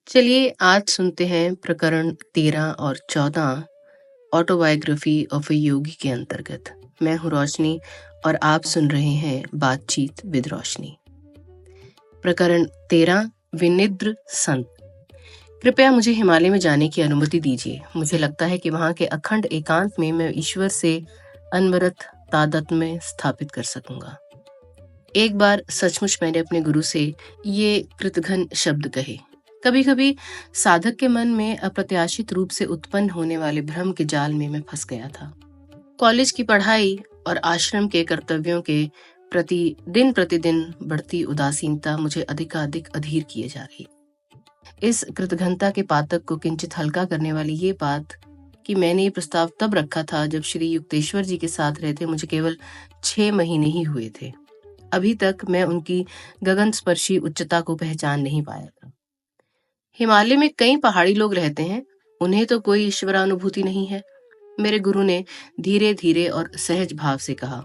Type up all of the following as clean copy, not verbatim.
चलिए आज सुनते हैं प्रकरण 13 और 14 ऑटोबायोग्राफी ऑफ ए योगी के अंतर्गत। मैं हूँ रोशनी और आप सुन रहे हैं बातचीत विद रोशनी। प्रकरण 13 विनिद्र संत। कृपया मुझे हिमालय में जाने की अनुमति दीजिए। मुझे लगता है कि वहां के अखंड एकांत में मैं ईश्वर से अनवरत तादात्म्य स्थापित कर सकूंगा। एक बार सचमुच मैंने अपने गुरु से ये कृतघ्न शब्द कहे। कभी कभी साधक के मन में अप्रत्याशित रूप से उत्पन्न होने वाले भ्रम के जाल में मैं फंस गया था। कॉलेज की पढ़ाई और आश्रम के कर्तव्यों के प्रति दिन प्रतिदिन बढ़ती उदासीनता मुझे अधिकाधिक अधीर किए जा रही। इस कृतघ्नता के पातक को किंचित हल्का करने वाली ये बात कि मैंने ये प्रस्ताव तब रखा था जब श्री युक्तेश्वर जी के साथ रहते मुझे केवल 6 महीने ही हुए थे। अभी तक मैं उनकी गगनस्पर्शी उच्चता को पहचान नहीं पाया था। हिमालय में कई पहाड़ी लोग रहते हैं, उन्हें तो कोई ईश्वरानुभूति नहीं है। मेरे गुरु ने धीरे धीरे और सहज भाव से कहा,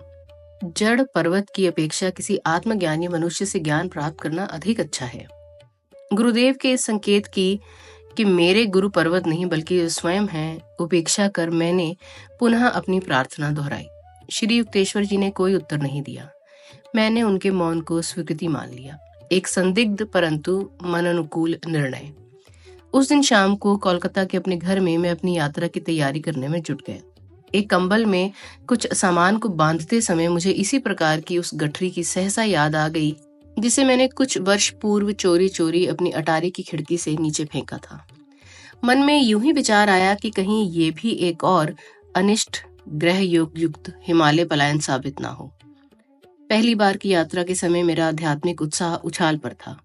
जड़ पर्वत की अपेक्षा किसी आत्मज्ञानी मनुष्य से ज्ञान प्राप्त करना अधिक अच्छा है। गुरुदेव के इस संकेत की कि मेरे गुरु पर्वत नहीं बल्कि स्वयं हैं, उपेक्षा कर मैंने पुनः अपनी प्रार्थना दोहराई। श्री युक्तेश्वर जी ने कोई उत्तर नहीं दिया। मैंने उनके मौन को स्वीकृति मान लिया, एक संदिग्ध परंतु मन अनुकूल निर्णय। उस दिन शाम को कोलकाता के अपने घर में मैं अपनी यात्रा की तैयारी करने में जुट गया। एक कंबल में कुछ सामान को बांधते समय मुझे इसी प्रकार की उस गठरी की सहसा याद आ गई जिसे मैंने कुछ वर्ष पूर्व चोरी चोरी अपनी अटारी की खिड़की से नीचे फेंका था। मन में यूं ही विचार आया कि कहीं ये भी एक और अनिष्ट ग्रह योग युक्त हिमालय पलायन साबित ना हो। पहली बार की यात्रा के समय मेरा आध्यात्मिक उत्साह उछाल पर था।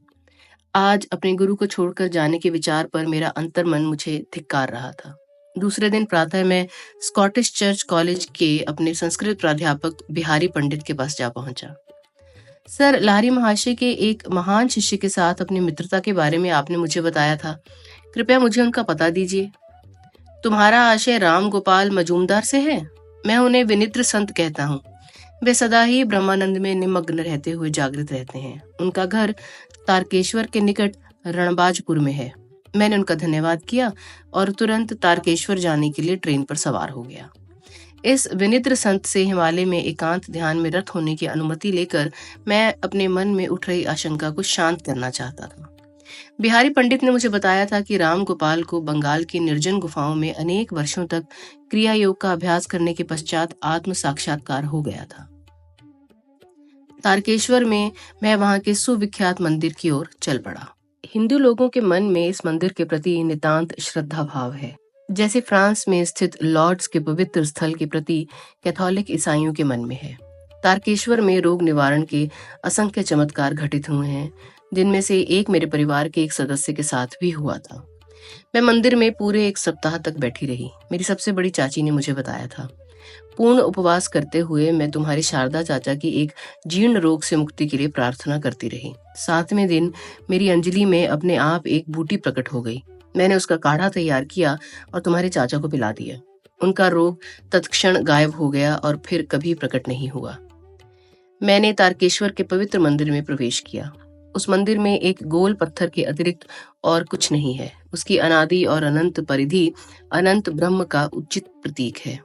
आज अपने गुरु को छोड़कर जाने के विचार पर मेरा अंतर्मन मुझे धिक्कार रहा था। दूसरे दिन प्रातः मैं स्कॉटिश चर्च कॉलेज के अपने संस्कृत प्राध्यापक बिहारी पंडित के पास जा पहुंचा। सर, लाहिरी महाशय के एक महान शिष्य के साथ अपनी मित्रता के बारे में आपने मुझे बताया था, कृपया मुझे उनका पता दीजिए। तुम्हारा आशय राम गोपाल मजूमदार से है? मैं उन्हें विनिद्र संत कहता हूँ। वे सदा ही ब्रह्मानंद में निमग्न रहते हुए जागृत रहते हैं। उनका घर तारकेश्वर के निकट रणबाजपुर में है। मैंने उनका धन्यवाद किया और तुरंत तारकेश्वर जाने के लिए ट्रेन पर सवार हो गया। इस विनिद्र संत से हिमालय में एकांत ध्यान में रत होने की अनुमति लेकर मैं अपने मन में उठ रही आशंका को शांत करना चाहता था। बिहारी पंडित ने मुझे बताया था कि राम गोपाल को बंगाल की निर्जन गुफाओं में अनेक वर्षों तक क्रिया योग का अभ्यास करने के पश्चात आत्म साक्षात्कार हो गया था। तारकेश्वर में मैं वहां के सुविख्यात मंदिर की ओर चल पड़ा। हिंदू लोगों के मन में इस मंदिर के प्रति नितांत श्रद्धा भाव है, जैसे फ्रांस में स्थित लॉर्ड्स के पवित्र स्थल के प्रति कैथोलिक ईसाइयों के मन में है। तारकेश्वर में रोग निवारण के असंख्य चमत्कार घटित हुए हैं, जिनमें से एक मेरे परिवार के एक सदस्य के साथ भी हुआ था। मैं मंदिर में पूरे 1 सप्ताह तक बैठी रही। मेरी सबसे बड़ी चाची ने मुझे बताया था। पूर्ण उपवास करते हुए मैं तुम्हारी शारदा चाचा की एक जीर्ण रोग से मुक्ति के लिए प्रार्थना करती रही। 7वें दिन मेरी अंजलि में अपने आप एक बूटी प्रकट हो गई। मैंने उसका काढ़ा तैयार किया और तुम्हारे चाचा को पिला दिया। उनका रोग तत्क्षण गायब हो गया और फिर कभी प्रकट नहीं हुआ। मैंने तारकेश्वर के पवित्र मंदिर में प्रवेश किया। उस मंदिर में एक गोल पत्थर के अतिरिक्त और कुछ नहीं है। उसकी अनादि और अनंत परिधि अनंत ब्रह्म का उचित प्रतीक है।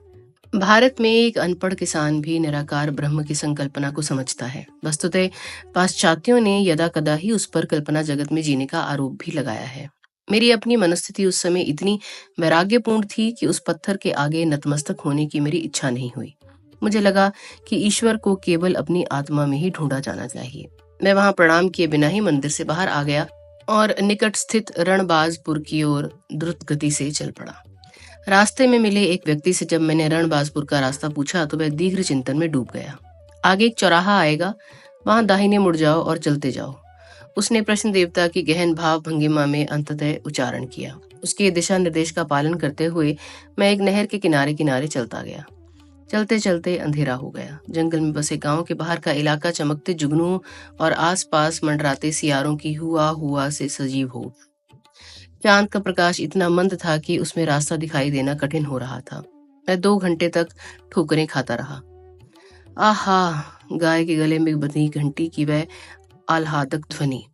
भारत में एक अनपढ़ किसान भी निराकार ब्रह्म की संकल्पना को समझता है। वस्तुतः पाश्चात्यों ने यदा कदा ही उस पर कल्पना जगत में जीने का आरोप भी लगाया है। मेरी अपनी मनस्थिति उस समय इतनी वैराग्यपूर्ण थी कि उस पत्थर के आगे नतमस्तक होने की मेरी इच्छा नहीं हुई। मुझे लगा कि ईश्वर को केवल अपनी आत्मा में ही ढूंढा जाना चाहिए। मैं वहां प्रणाम किए बिना ही मंदिर से बाहर आ गया और निकट स्थित रणबाजपुर की ओर द्रुत गति से चल पड़ा। रास्ते में मिले एक व्यक्ति से जब मैंने रणबाजपुर का रास्ता पूछा तो वह दीर्घ चिंतन में डूब गया। आगे एक चौराहा आएगा, वहां दाहिने मुड़ जाओ और चलते जाओ, उसने प्रश्न देवता की गहन भाव भंगिमा में अंततः उच्चारण किया। उसके दिशा निर्देश का पालन करते हुए मैं एक नहर के किनारे किनारे चलता गया। चलते चलते अंधेरा हो गया। जंगल में बसे गांव के बाहर का इलाका चमकते जुगनुओं और आसपास मंडराते सियारों की हुआ हुआ से सजीव हो। चांद का प्रकाश इतना मंद था कि उसमें रास्ता दिखाई देना कठिन हो रहा था। मैं 2 घंटे तक ठोकरें खाता रहा। आहा, गाय के गले में बंधी घंटी की वह आह्लादक ध्वनि।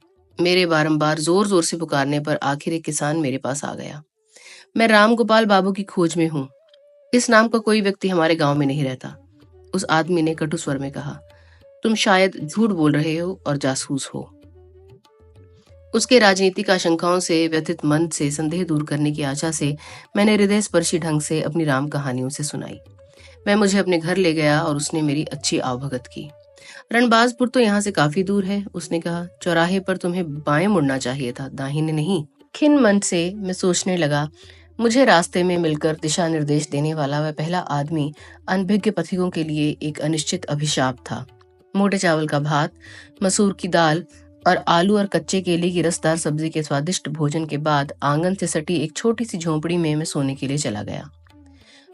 मेरे बारंबार जोर जोर से पुकारने पर आखिर एक किसान मेरे पास आ गया। मैं राम गोपाल बाबू की खोज में हूँ। इस नाम का कोई व्यक्ति हमारे गांव में नहीं रहता। उस आदमी ने कटु स्वर में कहा। तुम शायद झूठ बोल रहे हो और जासूस हो। उसके राजनीतिक आशंकाओं से व्यथित मन से संदेह दूर करने की आशा से मैंने हृदय स्पर्शी ढंग से अपनी राम कहानी उसे सुनाई। वह मुझे अपने घर ले गया और उसने मेरी अच्छी आवभगत की। रणबाजपुर तो यहाँ से काफी दूर है, उसने कहा। चौराहे पर तुम्हें बाएं मुड़ना चाहिए था, दाहिने नहीं। खिन्न मन से मैं सोचने लगा, मुझे रास्ते में मिलकर दिशा निर्देश देने वाला वह पहला आदमी अनभिज्ञ पथिकों के लिए एक अनिश्चित अभिशाप था। मोटे चावल का भात, मसूर की दाल और आलू और कच्चे केले की रसदार सब्जी के स्वादिष्ट भोजन के बाद आंगन से सटी एक छोटी सी झोंपड़ी में मैं सोने के लिए चला गया।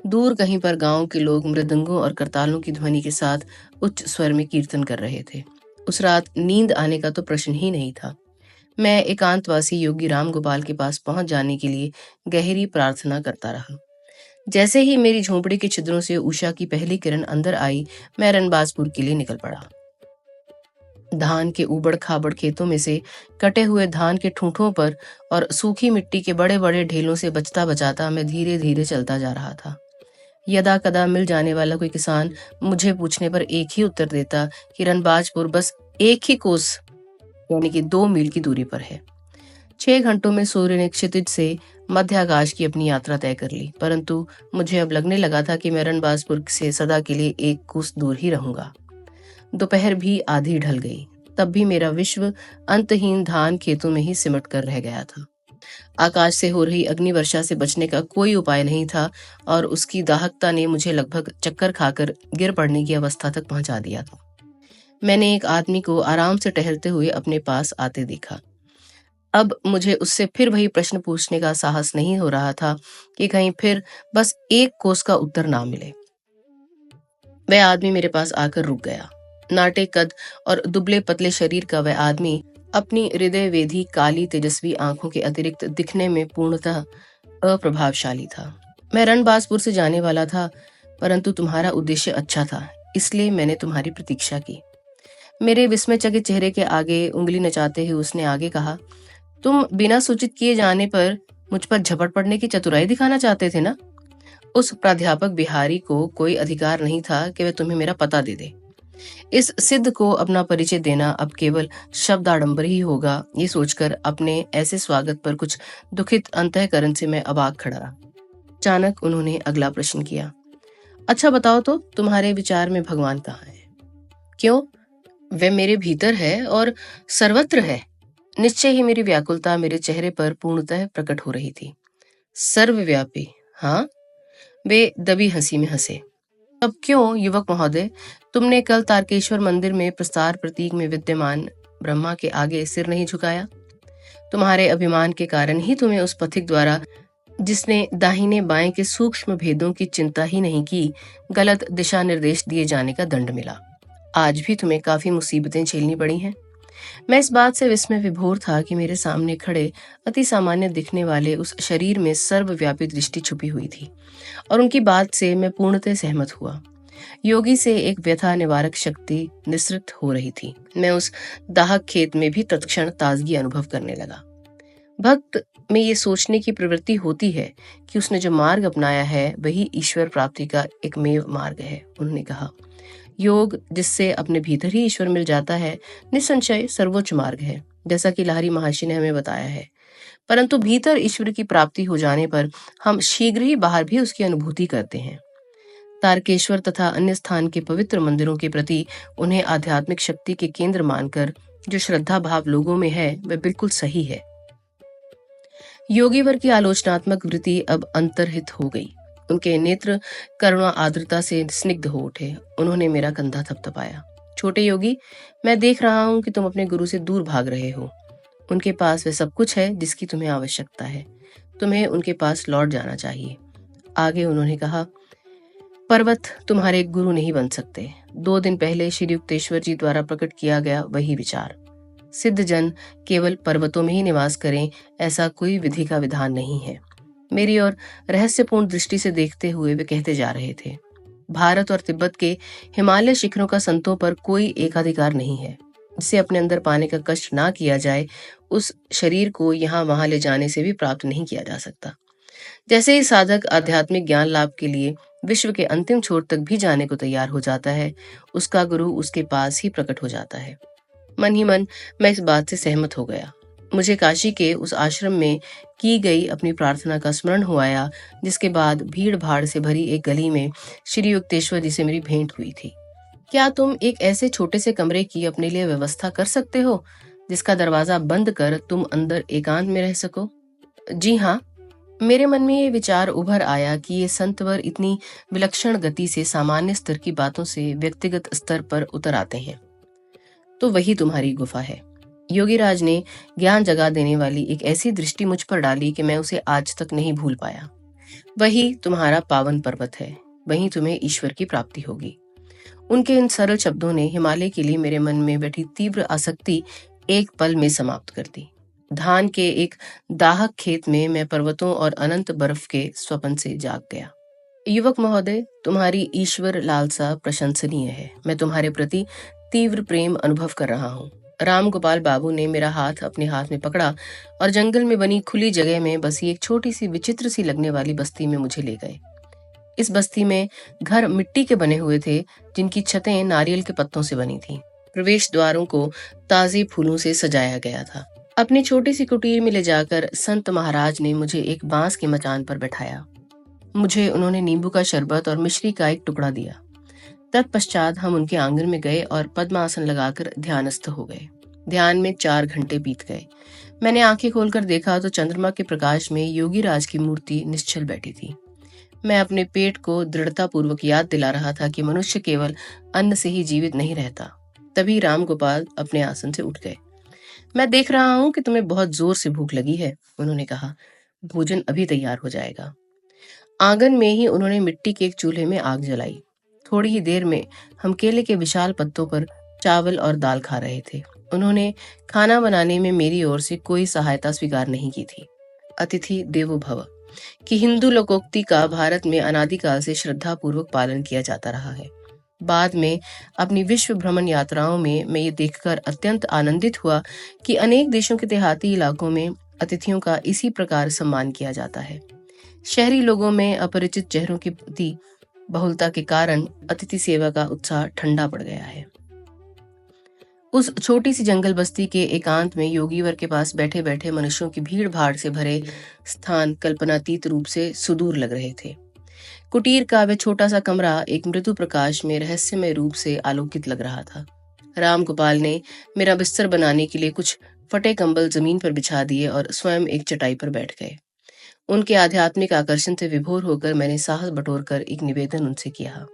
दूर कहीं पर गांव के लोग मृदंगों और करतालों की ध्वनि के साथ उच्च स्वर में कीर्तन कर रहे थे। उस रात नींद आने का तो प्रश्न ही नहीं था। मैं एकांतवासी योगी राम गोपाल के पास पहुंच जाने के लिए गहरी प्रार्थना करता रहा। जैसे ही मेरी झोंपड़ी के छिद्रों से उषा की पहली किरण अंदर आई, मैं रणबाजपुर के लिए निकल पड़ा। धान के उबड़ खाबड़ खेतों में से कटे हुए धान के ठूंठों पर और सूखी मिट्टी के बड़े बड़े ढेलों से बचता बचाता मैं धीरे धीरे चलता जा रहा था। यदा कदा मिल जाने वाला कोई किसान मुझे पूछने पर एक ही उत्तर देता कि रणबाजपुर बस एक ही कोस यानी कि 2 मील की दूरी पर है। 6 घंटों में सूर्य ने क्षितिज से मध्य आकाश की अपनी यात्रा तय कर ली, परंतु मुझे अब लगने लगा था कि मैं रणबाजपुर से सदा के लिए 1 कोस दूर ही रहूंगा। दोपहर भी आधी ढल गई, तब भी मेरा विश्व अंतहीन धान खेतों में ही सिमट कर रह गया था। आकाश से हो रही अग्निवर्षा से बचने का कोई उपाय नहीं था और उसकी दाहकता ने मुझे लगभग चक्कर खाकर गिर पड़ने की अवस्था तक पहुंचा दिया था। मैंने एक आदमी को आराम से टहलते हुए अपने पास आते देखा। अब मुझे उससे फिर वही प्रश्न पूछने का साहस नहीं हो रहा था कि कहीं फिर बस 1 कोस का उत्तर ना मिले। वह आदमी मेरे पास आकर रुक गया। नाटे कद और दुबले पतले शरीर का वह आदमी अपनी हृदय वेधी काली तेजस्वी आंखों के अतिरिक्त दिखने में पूर्णतः अप्रभावशाली था। मैं रणबाजपुर से जाने वाला था, परंतु तुम्हारा उद्देश्य अच्छा था, इसलिए मैंने तुम्हारी प्रतीक्षा की। मेरे विस्मयचकित चेहरे के आगे उंगली नचाते हुए उसने आगे कहा, तुम बिना सूचित किए जाने पर मुझ पर झपट पड़ने की चतुराई दिखाना चाहते थे ना? उस प्राध्यापक बिहारी को कोई अधिकार नहीं था कि वह तुम्हें मेरा पता दे दे। इस सिद्ध को अपना परिचय देना अब केवल शब्द आडंबर ही होगा, ये सोचकर अपने ऐसे स्वागत पर कुछ दुखित अंतःकरण से मैं अबाक खड़ा रहा। अचानक उन्होंने अगला प्रश्न किया, अच्छा बताओ तो तुम्हारे विचार में भगवान कहाँ है? क्यों? वह मेरे भीतर है और सर्वत्र है। निश्चय ही मेरी व्याकुलता मेरे चेहरे पर पूर्णतः प्रकट हो रही थी। सर्वव्यापी? हाँ। वे दबी हंसी में हंसे। अब क्यों युवक महोदय, तुमने कल तारकेश्वर मंदिर में प्रस्तार प्रतीक में विद्यमान ब्रह्मा के आगे सिर नहीं झुकाया? तुम्हारे अभिमान के कारण ही तुम्हें उस पथिक द्वारा, जिसने दाहिने बाएं के सूक्ष्म भेदों की चिंता ही नहीं की, गलत दिशा निर्देश दिए जाने का दंड मिला। आज भी तुम्हें काफी मुसीबतें झेलनी पड़ी हैं। मैं इस बात से विस्मय विभोर था कि मेरे सामने खड़े अति सामान्य दिखने वाले उस शरीर में सर्वव्यापी दृष्टि छुपी हुई थी और उनकी बात से मैं पूर्णतः सहमत हुआ। योगी से एक व्यथा निवारक शक्ति निसृत हो रही थी। मैं उस दाहक खेत में भी तत्क्षण ताजगी अनुभव करने लगा। भक्त में ये सोचने की प्रवृत्ति होती है कि उसने जो मार्ग अपनाया है वही ईश्वर प्राप्ति का एकमेव मार्ग है। उन्होंने कहा, योग जिससे अपने भीतर ही ईश्वर मिल जाता है, निसंशय सर्वोच्च मार्ग है, जैसा कि लाहिरी महर्षि ने हमें बताया है। परंतु भीतर ईश्वर की प्राप्ति हो जाने पर हम शीघ्र ही बाहर भी उसकी अनुभूति करते हैं। तारकेश्वर तथा अन्य स्थान के पवित्र मंदिरों के प्रति उन्हें आध्यात्मिक शक्ति के केंद्र मानकर जो श्रद्धा भाव लोगों में है वह बिल्कुल सही है। योगीवर की आलोचनात्मक वृत्ति अब अंतर्हित हो गई। उनके नेत्र करुणा आर्द्रता से स्निग्ध हो उठे। उन्होंने मेरा कंधा थपथपाया। छोटे योगी, मैं देख रहा हूं कि तुम अपने गुरु से दूर भाग रहे हो। उनके पास वह सब कुछ है जिसकी तुम्हें आवश्यकता है। तुम्हें उनके पास लौट जाना चाहिए। आगे उन्होंने कहा, पर्वत तुम्हारे गुरु नहीं बन सकते। 2 दिन पहले श्री युक्तेश्वर जी द्वारा प्रकट किया गया वही विचार, सिद्ध जन केवल पर्वतों में ही निवास करें, ऐसा कोई विधि का विधान नहीं है। मेरी और रहस्यपूर्ण दृष्टि से देखते हुए वे कहते जा रहे थे, भारत और तिब्बत के हिमालय शिखरों का संतों पर कोई एकाधिकार नहीं है। जिसे अपने अंदर पाने का कष्ट ना किया जाए, उस शरीर को यहाँ वहां ले जाने से भी प्राप्त नहीं किया जा सकता। जैसे ही साधक आध्यात्मिक ज्ञान लाभ के लिए विश्व के अंतिम छोर तक भी जाने को तैयार हो जाता है, उसका गुरु उसके पास ही प्रकट हो जाता है। मन ही मन मैं इस बात से सहमत हो गया। मुझे काशी के उस आश्रम में की गई अपनी प्रार्थना का स्मरण हो आया, जिसके बाद भीड़ भाड़ से भरी एक गली में श्री युक्तेश्वर जी से मेरी भेंट हुई थी। क्या तुम एक ऐसे छोटे से कमरे की अपने लिए व्यवस्था कर सकते हो, जिसका दरवाजा बंद कर तुम अंदर एकांत में रह सको? जी हाँ। मेरे मन में ये विचार उभर आया कि ये संतवर इतनी विलक्षण गति से सामान्य स्तर की बातों से व्यक्तिगत स्तर पर उतर आते हैं। तो वही तुम्हारी गुफा है। योगीराज ने ज्ञान जगा देने वाली एक ऐसी दृष्टि मुझ पर डाली कि मैं उसे आज तक नहीं भूल पाया। वही तुम्हारा पावन पर्वत है, वहीं तुम्हें ईश्वर की प्राप्ति होगी। उनके इन सरल शब्दों ने हिमालय के लिए मेरे मन में बैठी तीव्र आसक्ति एक पल में समाप्त कर दी। धान के एक दाहक खेत में मैं पर्वतों और अनंत बर्फ के स्वप्न से जाग गया। युवक महोदय, तुम्हारी ईश्वर लालसा प्रशंसनीय है। मैं तुम्हारे प्रति तीव्र प्रेम अनुभव कर रहा हूँ। राम गोपाल बाबू ने मेरा हाथ अपने हाथ में पकड़ा और जंगल में बनी खुली जगह में बसी एक छोटी सी विचित्र सी लगने वाली बस्ती में मुझे ले गए। इस बस्ती में घर मिट्टी के बने हुए थे, जिनकी छतें नारियल के पत्तों से बनी थीं। प्रवेश द्वारों को ताजे फूलों से सजाया गया था। अपनी छोटी सी कुटीर में ले जाकर संत महाराज ने मुझे एक बांस के मचान पर बैठाया। मुझे उन्होंने नींबू का शरबत और मिश्री का एक टुकड़ा दिया। तत्पश्चात हम उनके आंगन में गए और पद्मासन लगाकर ध्यानस्थ हो गए। ध्यान में 4 घंटे बीत गए। मैंने आंखें खोलकर देखा तो चंद्रमा के प्रकाश में योगीराज की मूर्ति निश्चल बैठी थी। मैं अपने पेट को दृढ़ता पूर्वक याद दिला रहा था कि मनुष्य केवल अन्न से ही जीवित नहीं रहता। तभी राम गोपाल अपने आसन से उठ गए। मैं देख रहा हूं कि तुम्हें बहुत जोर से भूख लगी है, उन्होंने कहा। भोजन अभी तैयार हो जाएगा। आंगन में ही उन्होंने मिट्टी के एक चूल्हे में आग जलाई। थोड़ी ही देर में हम केले के विशाल पत्तों पर चावल और दाल खा रहे थे। उन्होंने खाना बनाने में मेरी ओर से कोई सहायता स्वीकार नहीं की थी। अतिथि देवो भव कि हिंदू लोकोक्ति का भारत में अनादिकाल से श्रद्धा पूर्वक पालन किया जाता रहा है। बाद में अपनी विश्व भ्रमण यात्राओं में मैं ये देखकर अत्यंत आनंदित हुआ कि अनेक देशों के देहाती इलाकों में अतिथियों का इसी प्रकार सम्मान किया जाता है। शहरी लोगों में अपरिचित चेहरों के प्रति बहुलता के कारण अतिथि सेवा का उत्साह ठंडा पड़ गया है। उस छोटी सी जंगल बस्ती के एकांत में योगीवर के पास बैठे बैठे मनुष्यों की भीड़ भाड़ से भरे स्थान कल्पनातीत रूप से सुदूर लग रहे थे। कुटीर का वह छोटा सा कमरा एक मृदु प्रकाश में रहस्यमय रूप से आलोकित लग रहा था। राम गोपाल ने मेरा बिस्तर बनाने के लिए कुछ फटे कंबल जमीन पर बिछा दिए और स्वयं एक चटाई पर बैठ गए। उनके आध्यात्मिक आकर्षण से विभोर होकर मैंने साहस बटोरकर एक निवेदन उनसे किया।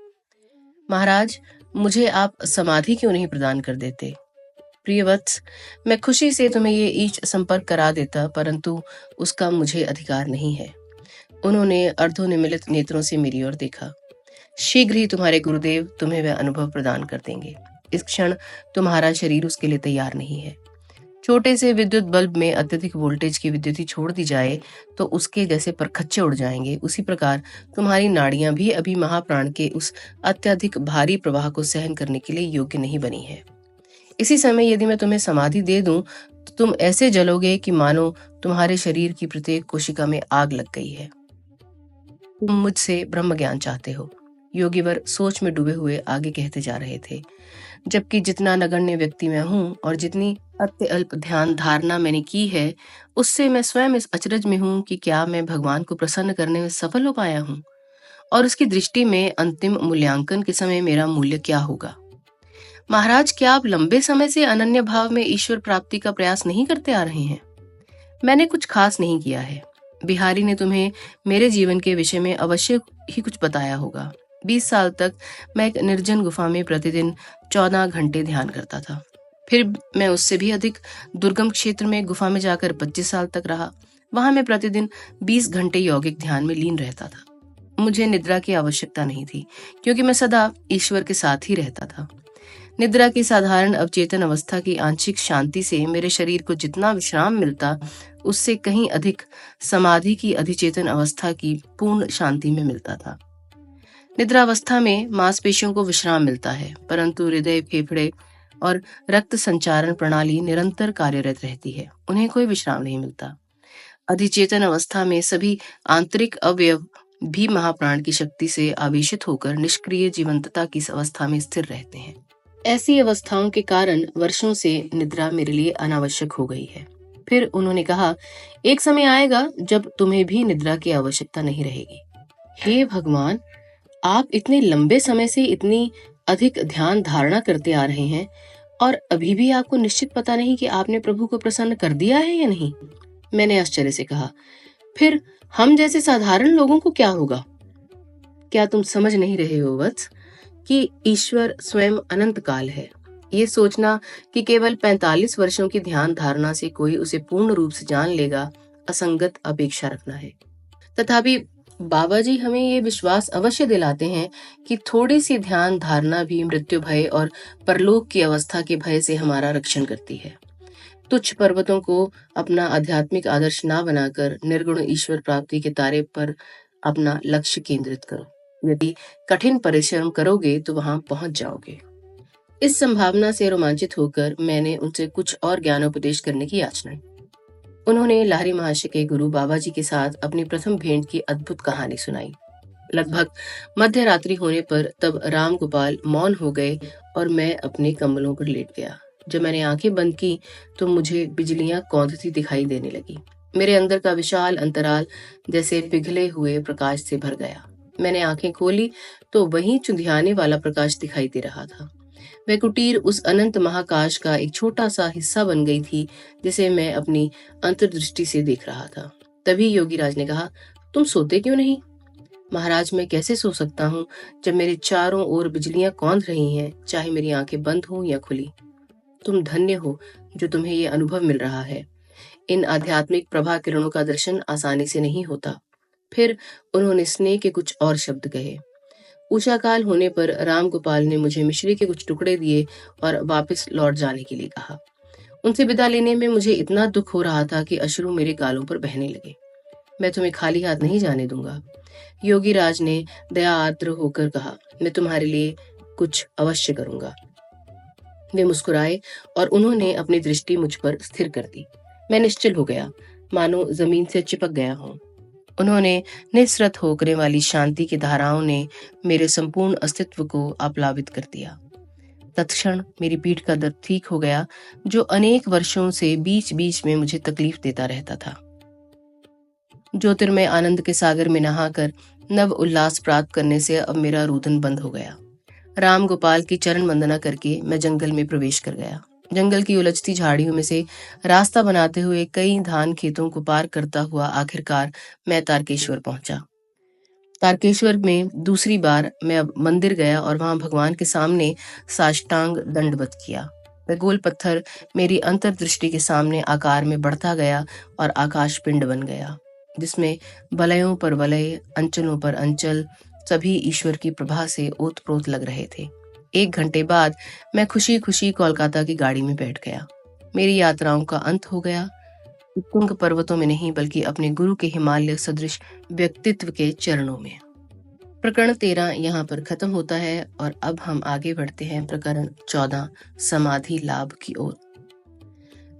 महाराज, मुझे आप समाधि क्यों नहीं प्रदान कर देते? प्रिय वत्स, मैं खुशी से तुम्हें ये ईश संपर्क करा देता, परंतु उसका मुझे अधिकार नहीं है। उन्होंने अर्धोनिमीलित नेत्रों से मेरी ओर देखा। शीघ्र ही तुम्हारे गुरुदेव तुम्हें वह अनुभव प्रदान कर देंगे। इस क्षण तुम्हारा शरीर उसके लिए तैयार नहीं है। छोटे से विद्युत बल्ब में अत्यधिक वोल्टेज की विद्युती छोड़ दी जाए तो उसके जैसे परखच्चे उड़ जाएंगे, उसी प्रकार तुम्हारी नाड़ियां भी अभी महाप्राण के उस अत्यधिक भारी प्रवाह को सहन करने के लिए योग्य नहीं बनी है। इसी समय यदि मैं तुम्हें समाधि दे दूं तो तुम ऐसे जलोगे कि मानो तुम्हारे शरीर की प्रत्येक कोशिका में आग लग गई है। तुम मुझसे ब्रह्म ज्ञान चाहते हो, योगीवर सोच में डूबे हुए आगे कहते जा रहे थे। जबकि जितना नगण्य व्यक्ति मैं हूँ और जितनी अत्यल्प ध्यान धारणा मैंने की है, उससे मैं स्वयं इस अचरज में हूँ कि क्या मैं भगवान को प्रसन्न करने में सफल हो पाया हूँ, और उसकी दृष्टि में अंतिम मूल्यांकन के समय मेरा मूल्य क्या होगा। महाराज, क्या आप लंबे समय से अनन्य भाव में ईश्वर प्राप्ति का प्रयास नहीं करते आ रहे हैं? मैंने कुछ खास नहीं किया है। बिहारी ने तुम्हें मेरे जीवन के विषय में अवश्य ही कुछ बताया होगा। 20 साल तक मैं एक निर्जन गुफा में प्रतिदिन 14 घंटे ध्यान करता था। फिर मैं उससे भी अधिक दुर्गम क्षेत्र में गुफा में जाकर 25 साल तक रहा। वहां मैं प्रतिदिन 20 घंटे यौगिक ध्यान में लीन रहता था। मुझे निद्रा की आवश्यकता नहीं थी, क्योंकि मैं सदा ईश्वर के साथ ही रहता था। निद्रा की साधारण अवचेतन अवस्था की आंशिक शांति से मेरे शरीर को जितना विश्राम मिलता, उससे कहीं अधिक समाधि की अधिचेतन अवस्था की पूर्ण शांति में मिलता था। निद्रावस्था में मांसपेशियों को विश्राम मिलता है, परंतु हृदय, फेफड़े और रक्त संचारण प्रणाली निरंतर कार्यरत रहती है। उन्हें कोई विश्राम नहीं मिलता। अधिचेतन अवस्था में सभी आंतरिक अवयव भी महाप्राण की शक्ति से आवेशित होकर निष्क्रिय जीवंतता की अवस्था में स्थिर रहते हैं। ऐसी अवस्थाओं के कारण वर्षों से निद्रा मेरे लिए अनावश्यक हो गई है। फिर उन्होंने कहा, एक समय आएगा जब तुम्हें भी निद्रा की आवश्यकता नहीं रहेगी। हे भगवान, आप इतने लंबे समय से इतनी अधिक ध्यान धारणा करते आ रहे हैं और अभी भी आपको निश्चित पता नहीं कि आपने प्रभु को प्रसन्न कर दिया है या नहीं। मैंने आश्चर्य से कहा, फिर हम जैसे साधारण लोगों को क्या होगा? क्या तुम समझ नहीं रहे हो वत्स कि ईश्वर स्वयं अनंत काल है? ये सोचना कि केवल 45 वर्षों की ध्यान धारणा से कोई उसे पूर्ण रूप से जान लेगा, असंगत अपेक्षा रखना है। तथापि बाबा जी हमें ये विश्वास अवश्य दिलाते हैं कि थोड़ी सी ध्यान धारणा भी मृत्यु भय और परलोक की अवस्था के भय से हमारा रक्षण करती है। तुच्छ पर्वतों को अपना आध्यात्मिक आदर्श ना बनाकर निर्गुण ईश्वर प्राप्ति के तारे पर अपना लक्ष्य केंद्रित करो। यदि कठिन परिश्रम करोगे तो वहां पहुंच जाओगे। इस संभावना से रोमांचित होकर मैंने उनसे कुछ और ज्ञानोपदेश करने की याचना की। उन्होंने लाहिरी महाशय के गुरु बाबा जी के साथ अपनी प्रथम भेंट की अद्भुत कहानी सुनाई। लगभग मध्य रात्रि होने पर तब राम गोपाल मौन हो गए और मैं अपने कंबलों पर लेट गया। जब मैंने आंखें बंद की तो मुझे बिजलियां कौंधती दिखाई देने लगी। मेरे अंदर का विशाल अंतराल जैसे पिघले हुए प्रकाश से भर गया। मैंने आंखें खोली तो वहीं चुंधियाने वाला प्रकाश दिखाई दे रहा था। वह कुटीर उस अनंत महाकाश का एक छोटा सा हिस्सा बन गई थी जिसे मैं अपनी अंतर्दृष्टि से देख रहा था। तभी योगीराज ने कहा, तुम सोते क्यों नहीं? महाराज, मैं कैसे सो सकता हूँ जब मेरे चारों ओर बिजलियां कौंध रही हैं, चाहे मेरी आंखें बंद हो या खुली। तुम धन्य हो जो तुम्हें ये अनुभव मिल रहा है। इन आध्यात्मिक प्रभा किरणों का दर्शन आसानी से नहीं होता। फिर उन्होंने स्नेह के कुछ और शब्द कहे। उषा काल होने पर राम गोपाल ने मुझे मिश्री के कुछ टुकड़े दिए और वापस लौट जाने के लिए कहा। उनसे विदा लेने में मुझे इतना दुख हो रहा था कि अश्रु मेरे गालों पर बहने लगे। मैं तुम्हें खाली हाथ नहीं जाने दूंगा। योगीराज ने दया आर्द्र होकर कहा, मैं तुम्हारे लिए कुछ अवश्य करूंगा। वे मुस्कुराए और उन्होंने अपनी दृष्टि मुझ पर स्थिर कर दी। मैं निश्चल हो गया, मानो जमीन से चिपक गया हूं। उन्होंने निःसृत होकने वाली शांति की धाराओं ने मेरे संपूर्ण अस्तित्व को आप्लावित कर दिया। तत्क्षण मेरी पीठ का दर्द ठीक हो गया, जो अनेक वर्षों से बीच बीच में मुझे तकलीफ देता रहता था। ज्योतिर्मय आनंद के सागर में नहाकर नव उल्लास प्राप्त करने से अब मेरा रुदन बंद हो गया। राम गोपाल की चरण वंदना करके मैं जंगल में प्रवेश कर गया। जंगल की उलझती झाड़ियों में से रास्ता बनाते हुए कई धान खेतों को पार करता हुआ आखिरकार मैं तारकेश्वर पहुंचा। तारकेश्वर में दूसरी बार मैं अब मंदिर गया और वहां भगवान के सामने साष्टांग दंडवत किया। वह गोल पत्थर मेरी अंतर्दृष्टि के सामने आकार में बढ़ता गया और आकाश पिंड बन गया, जिसमें वलयों पर वलय, अंचलों पर अंचल सभी ईश्वर की प्रभा से ओतप्रोत लग रहे थे। 1 घंटे बाद मैं खुशी खुशी कोलकाता की गाड़ी में बैठ गया। मेरी यात्राओं का अंत हो गया। तुंग पर्वतों में नहीं बल्कि अपने गुरु के हिमालय सदृश व्यक्तित्व के चरणों में। प्रकरण 13 यहाँ पर खत्म होता है और अब हम आगे बढ़ते हैं प्रकरण 14 समाधि लाभ की ओर।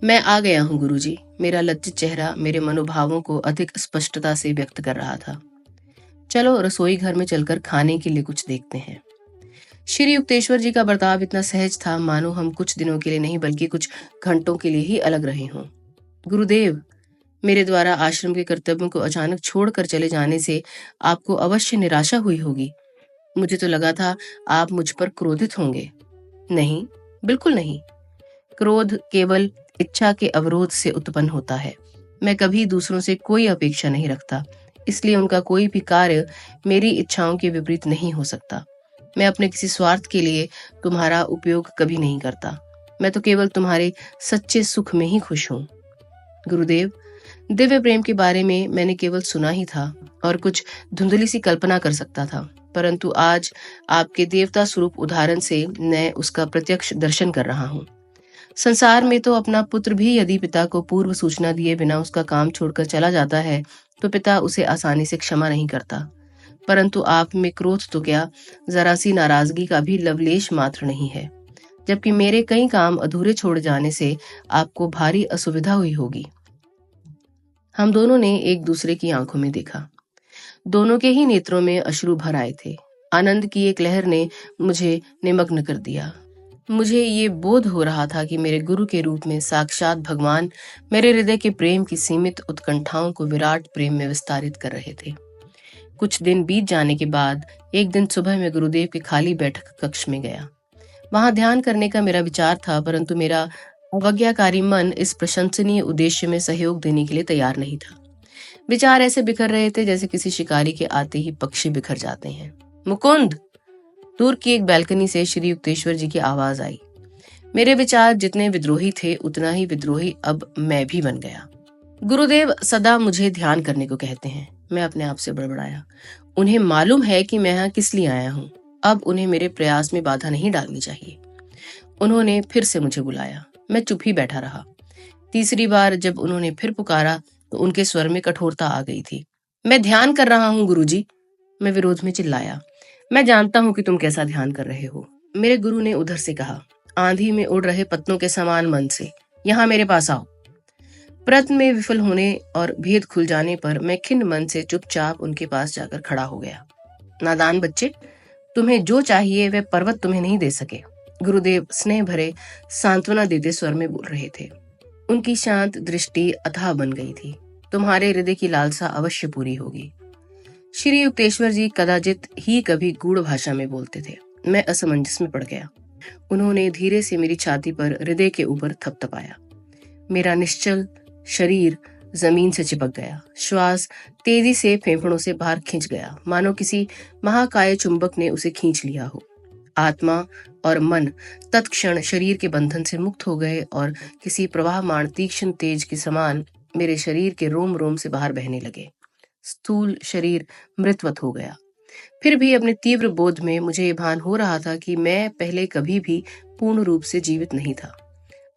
मैं आ गया हूँ गुरुजी। मेरा लज्जित चेहरा मेरे मनोभावों को अधिक स्पष्टता से व्यक्त कर रहा था। चलो रसोई घर में चलकर खाने के लिए कुछ देखते हैं। श्री युक्तेश्वर जी का बर्ताव इतना सहज था मानो हम कुछ दिनों के लिए नहीं बल्कि कुछ घंटों के लिए ही अलग रहे हों। गुरुदेव, मेरे द्वारा आश्रम के कर्तव्यों को अचानक छोड़कर चले जाने से आपको अवश्य निराशा हुई होगी। मुझे तो लगा था आप मुझ पर क्रोधित होंगे। नहीं, बिल्कुल नहीं। क्रोध केवल इच्छा के अवरोध से उत्पन्न होता है। मैं कभी दूसरों से कोई अपेक्षा नहीं रखता, इसलिए उनका कोई भी कार्य मेरी इच्छाओं के विपरीत नहीं हो सकता। मैं अपने किसी स्वार्थ के लिए तुम्हारा उपयोग कभी नहीं करता। मैं तो केवल तुम्हारे सच्चे सुख में ही खुश हूँ। गुरुदेव, दिव्य प्रेम के बारे में मैंने केवल सुना ही था और कुछ धुंधली सी कल्पना कर सकता था, परंतु आज आपके देवता स्वरूप उदाहरण से मैं उसका प्रत्यक्ष दर्शन कर रहा हूँ। संसार में तो अपना पुत्र भी यदि पिता को पूर्व सूचना दिए बिना उसका काम छोड़कर चला जाता है तो पिता उसे आसानी से क्षमा नहीं करता, परंतु आप में क्रोध तो क्या, जरा सी नाराजगी का भी लवलेश मात्र नहीं है। जबकि मेरे कई काम अधूरे छोड़ जाने से आपको भारी असुविधा हुई होगी। हम दोनों ने एक दूसरे की आंखों में देखा। दोनों के ही नेत्रों में अश्रु भर आए थे। आनंद की एक लहर ने मुझे निमग्न कर दिया। मुझे ये बोध हो रहा था कि मेरे गुरु के रूप में साक्षात भगवान मेरे हृदय के प्रेम की सीमित उत्कंठाओं को विराट प्रेम में विस्तारित कर रहे थे। कुछ दिन बीत जाने के बाद एक दिन सुबह मैं गुरुदेव के खाली बैठक कक्ष में गया। वहां ध्यान करने का मेरा विचार था, परंतु मेरा अवज्ञाकारी मन इस प्रशंसनीय उद्देश्य में सहयोग देने के लिए तैयार नहीं था। विचार ऐसे बिखर रहे थे जैसे किसी शिकारी के आते ही पक्षी बिखर जाते हैं। मुकुंद! दूर की एक बैल्कनी से श्री युक्तेश्वर जी की आवाज आई। मेरे विचार जितने विद्रोही थे उतना ही विद्रोही अब मैं भी बन गया। गुरुदेव सदा मुझे ध्यान करने को कहते हैं। मैं अपने आप से बड़बड़ाया। उन्हें मालूम है कि मैं यहाँ किस लिए आया हूँ। अब उन्हें मेरे प्रयास में बाधा नहीं डालनी चाहिए। उन्होंने फिर से मुझे बुलाया। मैं चुप ही बैठा रहा। तीसरी बार जब उन्होंने फिर पुकारा तो उनके स्वर में कठोरता आ गई थी। मैं ध्यान कर रहा हूँ गुरुजी। मैं विरोध में चिल्लाया। मैं जानता हूँ कि तुम कैसा ध्यान कर रहे हो। मेरे गुरु ने उधर से कहा, आंधी में उड़ रहे पत्तों के समान मन से यहाँ मेरे पास आओ। प्रयत्न में विफल होने और भेद खुल जाने पर मैं खिन्न मन से चुपचाप उनके पास जाकर खड़ा हो गया। नादान बच्चे, तुम्हें जो चाहिए वह पर्वत तुम्हें नहीं दे सके। गुरुदेव स्नेह भरे सांत्वना देते स्वर में बोल रहे थे। उनकी शांत दृष्टि अथाह बन गई थी। तुम्हारे हृदय की लालसा अवश्य पूरी होगी। श्री युक्तेश्वर जी कदाचित ही कभी गूढ़ भाषा में बोलते थे। मैं असमंजस में पड़ गया। उन्होंने धीरे से मेरी छाती पर हृदय के ऊपर थपथपाया। मेरा निश्चल शरीर जमीन से चिपक गया। श्वास तेजी से फेफड़ों से बाहर खिंच गया, मानो किसी महाकाय चुंबक ने उसे खींच लिया हो। आत्मा और मन तत्क्षण शरीर के बंधन से मुक्त हो गए और किसी प्रवाहमान तीक्ष्ण तेज के समान मेरे शरीर के रोम रोम से बाहर बहने लगे। स्थूल शरीर मृतवत हो गया। फिर भी अपने तीव्र बोध में मुझे ये भान हो रहा था कि मैं पहले कभी भी पूर्ण रूप से जीवित नहीं था।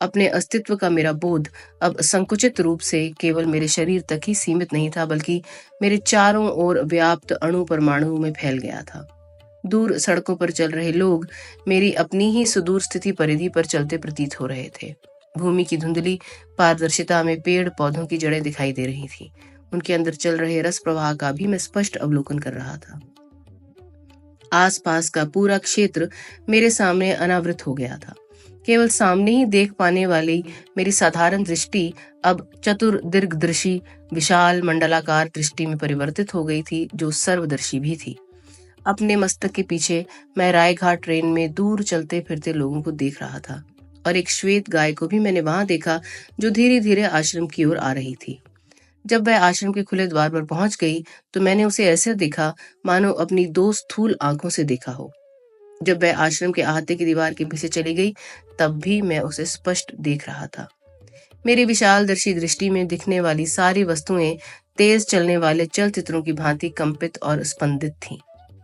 अपने अस्तित्व का मेरा बोध अब संकुचित रूप से केवल मेरे शरीर तक ही सीमित नहीं था, बल्कि मेरे चारों ओर व्याप्त अणु परमाणु में फैल गया था। दूर सड़कों पर चल रहे लोग मेरी अपनी ही सुदूर स्थिति परिधि पर चलते प्रतीत हो रहे थे। भूमि की धुंधली पारदर्शिता में पेड़ पौधों की जड़ें दिखाई दे रही थी। उनके अंदर चल रहे रस प्रवाह का भी मैं स्पष्ट अवलोकन कर रहा था। आसपास का पूरा क्षेत्र मेरे सामने अनावृत हो गया था। केवल सामने ही देख पाने वाली मेरी साधारण दृष्टि अब चतुर दीर्घदर्शी विशाल मंडलाकार दृष्टि में परिवर्तित हो गई थी, जो सर्वदर्शी भी थी। अपने मस्तक के पीछे मैं रायघाट ट्रेन में दूर चलते फिरते लोगों को देख रहा था, और एक श्वेत गाय को भी मैंने वहां देखा जो धीरे धीरे आश्रम की ओर आ रही थी। जब वह आश्रम के खुले द्वार पर पहुंच गई तो मैंने उसे ऐसे देखा मानो अपनी दो स्थूल आंखों से देखा हो। जब वह आश्रम के अहाते की दीवार के पीछे चली गई तब भी मैं उसे स्पष्ट देख रहा था। मेरी विशालदर्शी दृष्टि में दिखने वाली सारी वस्तुएं तेज चलने वाले चलचित्रों की भांति कंपित और स्पंदित थीं।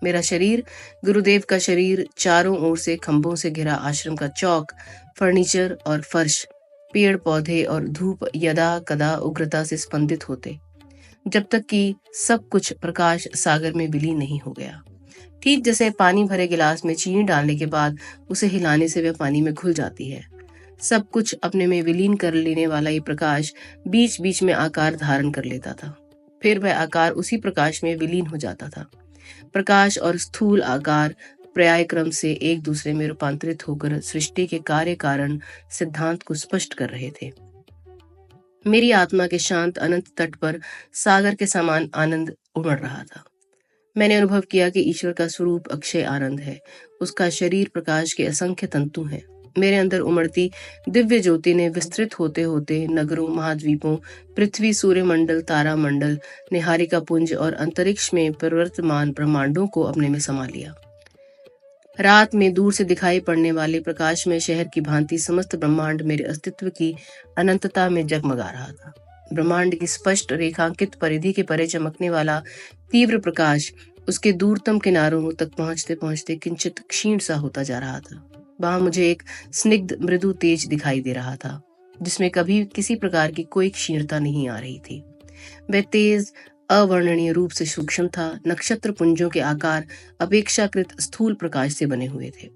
मेरा शरीर, गुरुदेव का शरीर, चारों ओर से खंभों से घिरा आश्रम का चौक, फर्नीचर और फर्श, पेड़ पौधे और धूप यदा कदा उग्रता से स्पंदित होते, जब तक कि सब कुछ प्रकाश सागर में विलीन नहीं हो गया। ठीक जैसे पानी भरे गिलास में चीनी डालने के बाद उसे हिलाने से वह पानी में घुल जाती है। सब कुछ अपने में विलीन कर लेने वाला ये प्रकाश बीच बीच में आकार धारण कर लेता था। फिर वह आकार उसी प्रकाश में विलीन हो जाता था। प्रकाश और स्थूल आकार पर्याय क्रम से एक दूसरे में रूपांतरित होकर सृष्टि के कार्य कारण सिद्धांत को स्पष्ट कर रहे थे। मेरी आत्मा के शांत अनंत तट पर सागर के समान आनंद उमड़ रहा था। मैंने अनुभव किया कि ईश्वर का स्वरूप अक्षय आनंद है। उसका शरीर प्रकाश के असंख्य तंतु हैं। मेरे अंदर उमड़ती दिव्य ज्योति ने विस्तृत होते होते नगरों, महाद्वीपों, पृथ्वी, सूर्यमंडल, तारामंडल, निहारिका पुंज और अंतरिक्ष में प्रवर्तमान ब्रह्मांडों को अपने में समा लिया। रात में दूर से दिखाई पड़ने वाले प्रकाश में शहर की भांति समस्त ब्रह्मांड मेरे अस्तित्व की अनंतता में जगमगा रहा था। ब्रह्मांड की स्पष्ट रेखांकित परिधि के परे चमकने वाला तीव्र प्रकाश उसके दूरतम किनारों तक पहुंचते पहुंचते किंचित क्षीण सा होता जा रहा था। वहां मुझे एक स्निग्ध मृदु तेज दिखाई दे रहा था, जिसमें कभी किसी प्रकार की कोई क्षीणता नहीं आ रही थी। वह तेज अवर्णनीय रूप से सूक्ष्म था। नक्षत्र पुंजों के आकार अपेक्षाकृत स्थूल प्रकाश से बने हुए थे।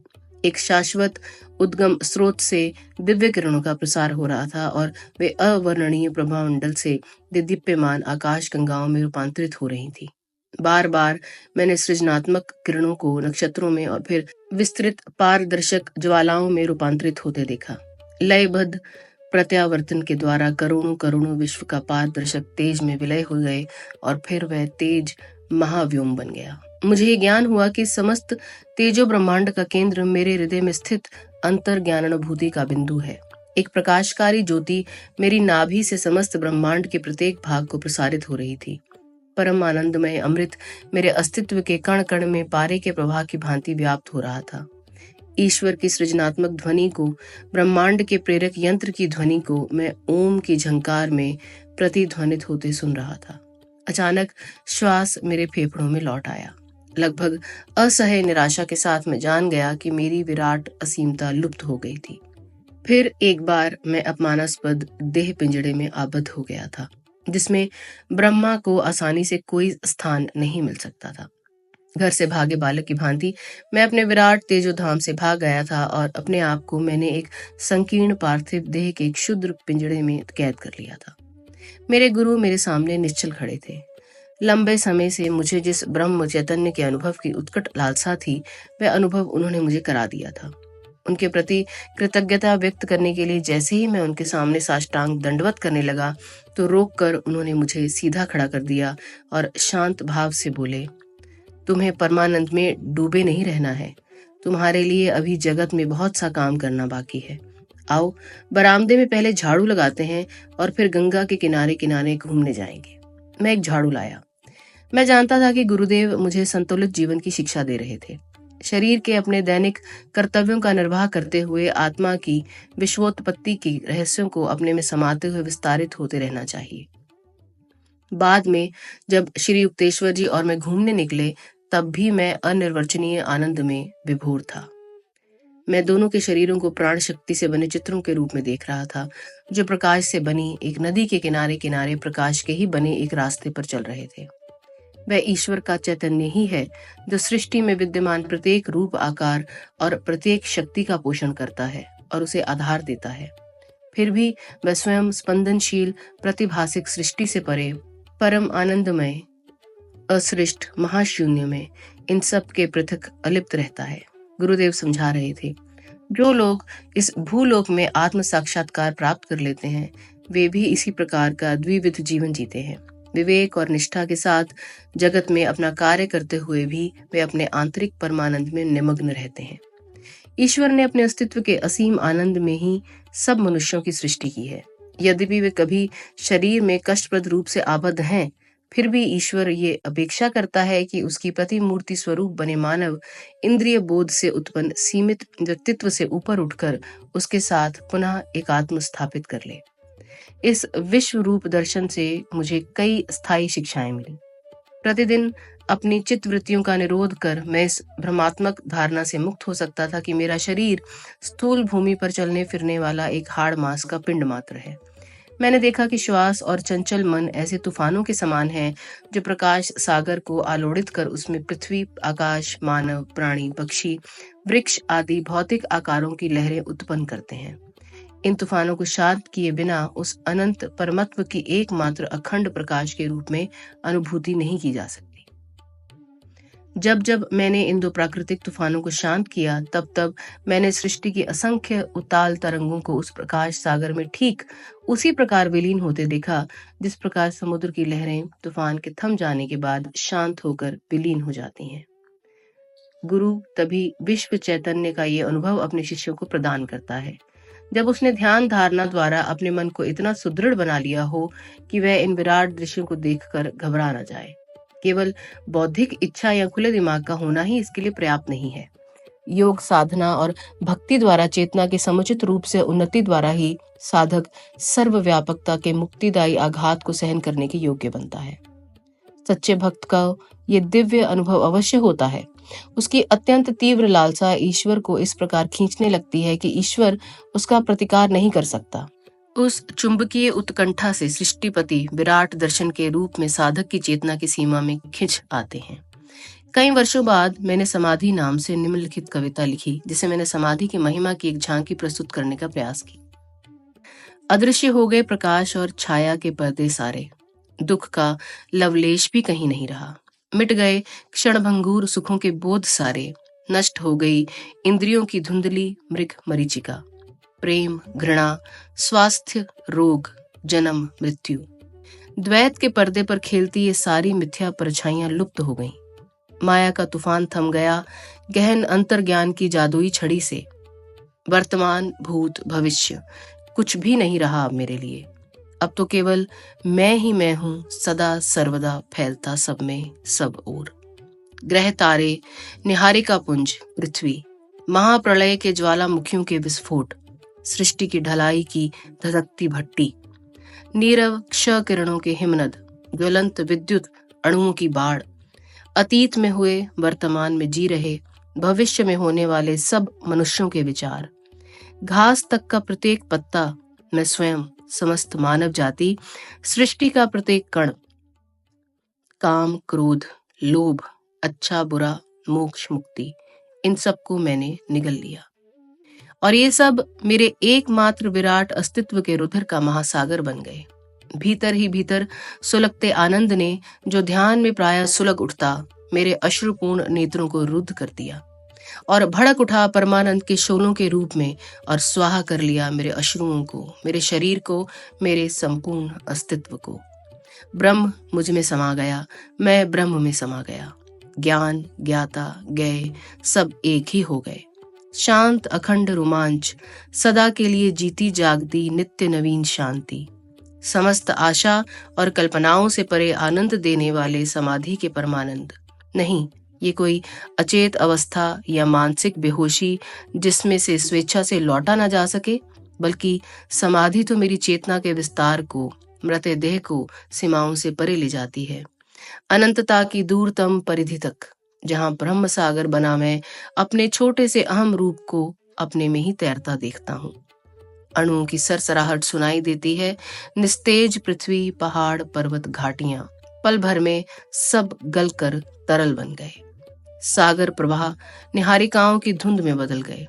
एक शाश्वत उद्गम स्रोत से दिव्य किरणों का प्रसार हो रहा था और वे अवर्णनीय प्रभामंडल से दीप्यमान आकाश गंगाओं में रूपांतरित हो रही थी। बार बार मैंने सृजनात्मक किरणों को नक्षत्रों में और फिर विस्तृत पारदर्शक ज्वालाओं में रूपांतरित होते देखा। लयबद्ध प्रत्यावर्तन के द्वारा करोड़ों करोड़ों विश्व का पारदर्शक तेज में विलय हो गए और फिर वह तेज महाव्योम बन गया। मुझे ये ज्ञान हुआ कि समस्त तेजो ब्रह्मांड का केंद्र मेरे हृदय में स्थित अंतर्ज्ञानानुभूति का बिंदु है। एक प्रकाशकारी ज्योति मेरी नाभि से समस्त ब्रह्मांड के प्रत्येक भाग को प्रसारित हो रही थी। परम आनंदमय अमृत मेरे अस्तित्व के कण कण में पारे के प्रवाह की भांति व्याप्त हो रहा था। ईश्वर की सृजनात्मक ध्वनि को, ब्रह्मांड के प्रेरक यंत्र की ध्वनि को मैं ओम की झंकार में प्रतिध्वनित होते सुन रहा था। अचानक श्वास मेरे फेफड़ों में लौट आया। लगभग असह्य निराशा के साथ मैं जान गया कि मेरी विराट असीमता लुप्त हो गई थी। फिर एक बार मैं अपमानास्पद देह पिंजड़े में आबद्ध हो गया था, जिसमें ब्रह्मा को आसानी से कोई स्थान नहीं मिल सकता था। घर से भागे बालक की भांति मैं अपने विराट तेजोधाम से भाग गया था और अपने आप को मैंने एक संकीर्ण पार्थिव देह के एक क्षुद्र पिंजड़े में कैद कर लिया था। मेरे गुरु मेरे सामने निश्चल खड़े थे। लंबे समय से मुझे जिस ब्रह्म चैतन्य के अनुभव की उत्कट लालसा थी, वह अनुभव उन्होंने मुझे करा दिया था। उनके प्रति कृतज्ञता व्यक्त करने के लिए जैसे ही मैं उनके सामने साष्टांग दंडवत करने लगा, तो रोककर उन्होंने मुझे सीधा खड़ा कर दिया और शांत भाव से बोले, तुम्हें परमानंद में डूबे नहीं रहना है। तुम्हारे लिए अभी जगत में बहुत सा काम करना बाकी है। आओ, बरामदे में पहले झाड़ू लगाते हैं और फिर गंगा के किनारे किनारे घूमने जाएंगे। मैं एक झाड़ू लाया। मैं जानता था कि गुरुदेव मुझे संतुलित जीवन की शिक्षा दे रहे थे। शरीर के अपने दैनिक कर्तव्यों का निर्वाह करते हुए आत्मा की विश्वोत्पत्ति की रहस्यों को अपने में समाते हुए विस्तारित होते रहना चाहिए। बाद में जब श्री युक्तेश्वर जी और मैं घूमने निकले, तब भी मैं अनिर्वचनीय आनंद में विभोर था। मैं दोनों के शरीरों को प्राण शक्ति से बने चित्रों के रूप में देख रहा था, जो प्रकाश से बनी एक नदी के किनारे किनारे प्रकाश के ही बने एक रास्ते पर चल रहे थे। वह ईश्वर का चैतन्य ही है जो सृष्टि में विद्यमान प्रत्येक रूप, आकार और प्रत्येक शक्ति का पोषण करता है और उसे आधार देता है। फिर भी वह स्वयं स्पंदनशील प्रतिभासिक सृष्टि से परे परम आनंदमय असृष्ट महाशून्य में इन सब के पृथक अलिप्त रहता है। गुरुदेव समझा रहे थे, जो लोग इस भूलोक में आत्म साक्षात्कार प्राप्त कर लेते हैं, वे भी इसी प्रकार का द्विविध जीवन जीते हैं। विवेक और निष्ठा के साथ जगत में अपना कार्य करते हुए भी वे अपने आंतरिक परमानंद में निमग्न रहते हैं। ईश्वर ने अपने अस्तित्व के असीम आनंद में ही सब मनुष्यों की सृष्टि की है। यद्यपि वे कभी शरीर में कष्टप्रद रूप से आबद्ध हैं, फिर भी ईश्वर ये अपेक्षा करता है कि उसकी प्रतिमूर्ति स्वरूप बने मानव इंद्रिय बोध से उत्पन्न सीमित व्यक्तित्व से ऊपर उठकर उसके साथ पुनः एकात्म स्थापित कर ले। इस विश्व रूप दर्शन से मुझे कई स्थायी शिक्षाएं मिली। प्रतिदिन अपनी चित्त वृत्तियों का निरोध कर मैं इस भ्रमात्मक धारणा से मुक्त हो सकता था कि मेरा शरीर स्थूल भूमि पर चलने फिरने वाला एक हाड़ मांस का पिंड मात्र है। मैंने देखा कि श्वास और चंचल मन ऐसे तूफानों के समान हैं जो प्रकाश सागर को आलोड़ित कर उसमें पृथ्वी, आकाश, मानव, प्राणी, पक्षी, वृक्ष आदि भौतिक आकारों की लहरें उत्पन्न करते हैं। इन तूफानों को शांत किए बिना उस अनंत परमत्व की एकमात्र अखंड प्रकाश के रूप में अनुभूति नहीं की जा सकती। जब जब मैंने इन दो प्राकृतिक तूफानों को शांत किया, तब तब मैंने सृष्टि की असंख्य उताल तरंगों को उस प्रकाश सागर में ठीक उसी प्रकार विलीन होते देखा जिस प्रकार समुद्र की लहरें तूफान के थम जाने के बाद शांत होकर विलीन हो जाती हैं। गुरु तभी विश्व चैतन्य का ये अनुभव अपने शिष्यों को प्रदान करता है जब उसने ध्यान धारणा द्वारा अपने मन को इतना सुदृढ़ बना लिया हो कि वह इन विराट दृश्यों को देखकर घबरा न जाए। केवल बौद्धिक इच्छा या खुले दिमाग का होना ही इसके लिए पर्याप्त नहीं है। योग साधना और भक्ति द्वारा चेतना के समुचित रूप से उन्नति द्वारा ही साधक सर्वव्यापकता के मुक्तिदायी आघात को सहन करने के योग्य बनता है। सच्चे भक्त का ये दिव्य अनुभव अवश्य होता है। उसकी अत्यंत तीव्र लालसा ईश्वर को इस प्रकार खींचने लगती है कि ईश्वर उसका प्रतिकार नहीं कर सकता। उस चुंबकीय उत्कंठा से सृष्टिपति विराट दर्शन के रूप में साधक की चेतना की सीमा में खिंच आते हैं। कई वर्षों बाद मैंने समाधि नाम से निम्नलिखित कविता लिखी, जिसे मैंने समाधि की महिमा की एक झांकी प्रस्तुत करने का प्रयास की। अदृश्य हो गए प्रकाश और छाया के पर्दे सारे, दुख का लवलेश भी कहीं नहीं रहा। मिट गए क्षणभंगुर सुखों के बोध सारे, नष्ट हो गई इंद्रियों की धुंधली मृग मरीचिका। प्रेम, घृणा, स्वास्थ्य, रोग, जन्म, मृत्यु, द्वैत के पर्दे पर खेलती ये सारी मिथ्या परछाइयां लुप्त हो गईं। माया का तूफान थम गया गहन अंतर्ज्ञान की जादुई छड़ी से। वर्तमान, भूत, भविष्य कुछ भी नहीं रहा अब मेरे लिए। अब तो केवल मैं ही मैं हूं, सदा सर्वदा फैलता सब में सब ओर। ग्रह तारे, निहारिका पुंज, पृथ्वी, महाप्रलय के ज्वालामुखियों के विस्फोट, सृष्टि की ढलाई की धधकती भट्टी, नीरव क्ष किरणों के हिमनद, ज्वलंत विद्युत अणुओं की बाढ़, अतीत में हुए, वर्तमान में जी रहे, भविष्य में होने वाले सब मनुष्यों के विचार, घास तक का प्रत्येक पत्ता, मैं स्वयं, समस्त मानव जाति, सृष्टि का प्रत्येक कण, काम, क्रोध, लोभ, अच्छा बुरा, मोक्ष, मुक्ति, इन सबको मैंने निगल लिया। और ये सब मेरे एकमात्र विराट अस्तित्व के रुधिर का महासागर बन गए। भीतर ही भीतर सुलगते आनंद ने, जो ध्यान में प्रायः सुलग उठता, मेरे अश्रुपूर्ण नेत्रों को रुद्ध कर दिया और भड़क उठा परमानंद के शोलों के रूप में और स्वाहा कर लिया मेरे अश्रुओं को, मेरे शरीर को, मेरे संपूर्ण अस्तित्व को। ब्रह्म मुझ में समा गया, मैं ब्रह्म में समा गया। ज्ञान, ज्ञाता, ज्ञेय सब एक ही हो गए। शांत अखंड रोमांच, सदा के लिए जीती जागती नित्य नवीन शांति, समस्त आशा और कल्पनाओं से परे आनंद देने वाले समाधि के परमानंद। नहीं, ये कोई अचेत अवस्था या मानसिक बेहोशी जिसमें से स्वेच्छा से लौटा ना जा सके, बल्कि समाधि तो मेरी चेतना के विस्तार को, मृत देह को सीमाओं से परे ले जाती है, अनंतता की दूरतम परिधि तक, जहां ब्रह्म सागर बना मैं अपने छोटे से अहम रूप को अपने में ही तैरता देखता हूं। अणुओं की सरसराहट सुनाई देती है। निस्तेज पृथ्वी, पहाड़, पर्वत, घाटियां पल भर में सब गलकर तरल बन गए। सागर प्रवाह निहारिकाओं की धुंध में बदल गए।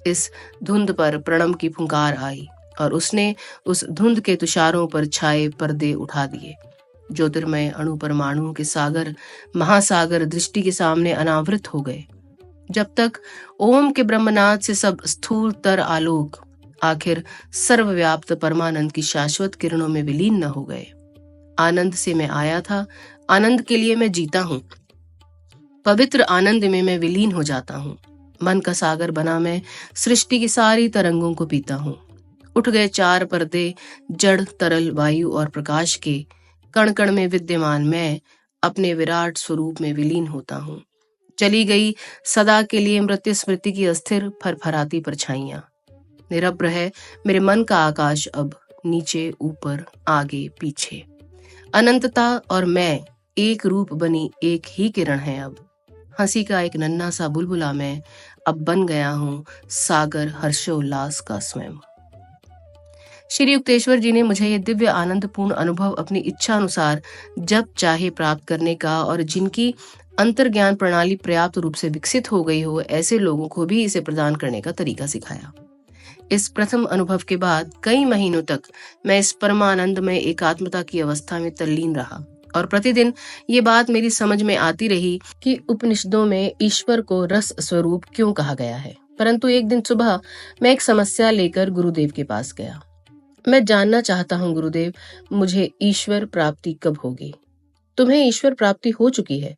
इस धुंध पर प्रणम की फुंकार आई और उसने उस धुंध के तुषारों पर छाए पर्दे उठा दिए। ज्योतिर्मय अणु परमाणुओं के सागर, महासागर दृष्टि के सामने अनावृत हो गए। जब तक ओम के ब्रह्मनाद से सब स्थूल तर आलोक आखिर सर्वव्याप्त परमानंद की शाश्वत किरणों में विलीन न हो गए। आनंद से मैं आया था, आनंद के लिए मैं जीता हूं, पवित्र आनंद में मैं विलीन हो जाता हूं। मन का सागर बना मैं सृष्टि की सारी तरंगों को पीता हूं। उठ गए चार पर्दे, जड़, तरल, वायु और प्रकाश के। कण कण में विद्यमान मैं अपने विराट स्वरूप में विलीन होता हूं। चली गई सदा के लिए मृत्यु स्मृति की अस्थिर फरफराती परछाइयां। निरभ्र है मेरे मन का आकाश अब, नीचे ऊपर, आगे पीछे। अनंतता और मैं एक रूप बनी एक ही किरण है अब। हंसी का एक नन्हा सा बुलबुला मैं अब बन गया हूं, सागर हर्षोल्लास का स्वयं। श्री युक्तेश्वर जी ने मुझे यह दिव्य आनंदपूर्ण अनुभव अपनी इच्छा अनुसार जब चाहे प्राप्त करने का, और जिनकी अंतर्ज्ञान प्रणाली पर्याप्त रूप से विकसित हो गई हो, ऐसे लोगों को भी इसे प्रदान करने का तरीका सिखाया। इस प्रथम अनुभव के बाद कई महीनों तक मैं इस परमानंद में एकात्मता की अवस्था में तल्लीन रहा और प्रतिदिन ये बात मेरी समझ में आती रही कि उपनिषदों में ईश्वर को रस स्वरूप क्यों कहा गया है। परंतु एक दिन सुबह मैं एक समस्या लेकर गुरुदेव के पास गया। मैं जानना चाहता हूँ गुरुदेव, मुझे ईश्वर प्राप्ति कब होगी? तुम्हें ईश्वर प्राप्ति हो चुकी है?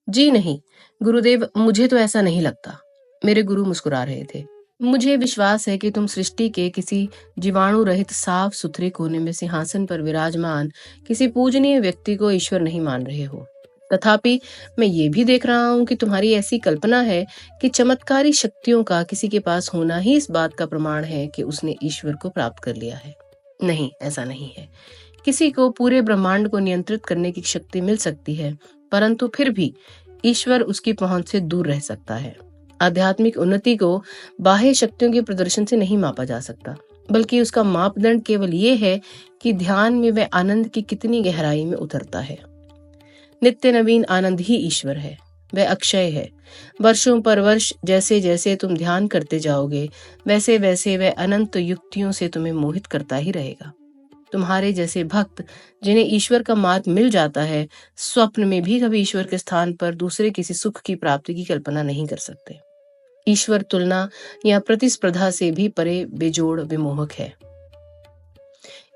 जी नहीं गुरुदेव, मुझे तो ऐसा नहीं लगता। मेरे गुरु मुस्कुरा रहे थे। मुझे विश्वास है कि तुम सृष्टि के किसी जीवाणु रहित साफ सुथरे कोने में सिंहासन पर विराजमान किसी पूजनीय व्यक्ति को ईश्वर नहीं मान रहे हो। तथापि मैं ये भी देख रहा हूँ कि तुम्हारी ऐसी कल्पना है कि चमत्कारी शक्तियों का किसी के पास होना ही इस बात का प्रमाण है कि उसने ईश्वर को प्राप्त कर लिया है। नहीं, ऐसा नहीं है। किसी को पूरे ब्रह्मांड को नियंत्रित करने की शक्ति मिल सकती है, परंतु फिर भी ईश्वर उसकी पहुंच से दूर रह सकता है। आध्यात्मिक उन्नति को बाह्य शक्तियों के प्रदर्शन से नहीं मापा जा सकता, बल्कि उसका मापदंड केवल ये है कि ध्यान में वह आनंद की कितनी गहराई में उतरता है। नित्य नवीन आनंद ही ईश्वर है। वह अक्षय है। वर्षों पर वर्ष जैसे जैसे तुम ध्यान करते जाओगे, वैसे वैसे वह अनंत युक्तियों से तुम्हें मोहित करता ही रहेगा। तुम्हारे जैसे भक्त जिन्हें ईश्वर का मार्ग मिल जाता है, स्वप्न में भी कभी ईश्वर के स्थान पर दूसरे किसी सुख की प्राप्ति की कल्पना नहीं कर सकते। ईश्वर तुलना या प्रतिस्पर्धा से भी परे बेजोड़ विमोहक है।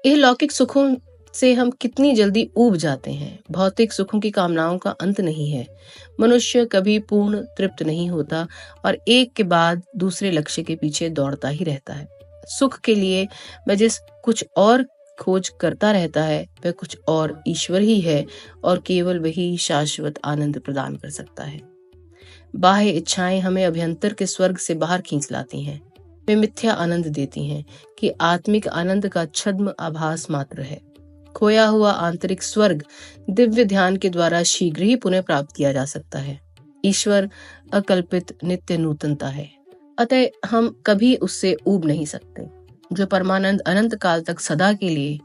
यह लौकिक सुखों से हम कितनी जल्दी ऊब जाते हैं। भौतिक सुखों की कामनाओं का अंत नहीं है। मनुष्य कभी पूर्ण तृप्त नहीं होता और एक के बाद दूसरे लक्ष्य के पीछे दौड़ता ही रहता है। सुख के लिए वह जिस कुछ और खोज करता रहता है, वह कुछ और ईश्वर ही है और केवल वही शाश्वत आनंद प्रदान कर सकता है। बाह्य इच्छाएं हमें अभ्यंतर के स्वर्ग से बाहर खींच लाती हैं। वे मिथ्या आनंद देती हैं कि आत्मिक आनंद का छद्म आभास मात्र है। खोया हुआ आंतरिक स्वर्ग दिव्य ध्यान के द्वारा शीघ्र ही पुनः प्राप्त किया जा सकता है। ईश्वर अकल्पित नित्य नूतनता है, अतः हम कभी उससे ऊब नहीं सकते। जो परमानंद अनंत काल तक सदा के लिए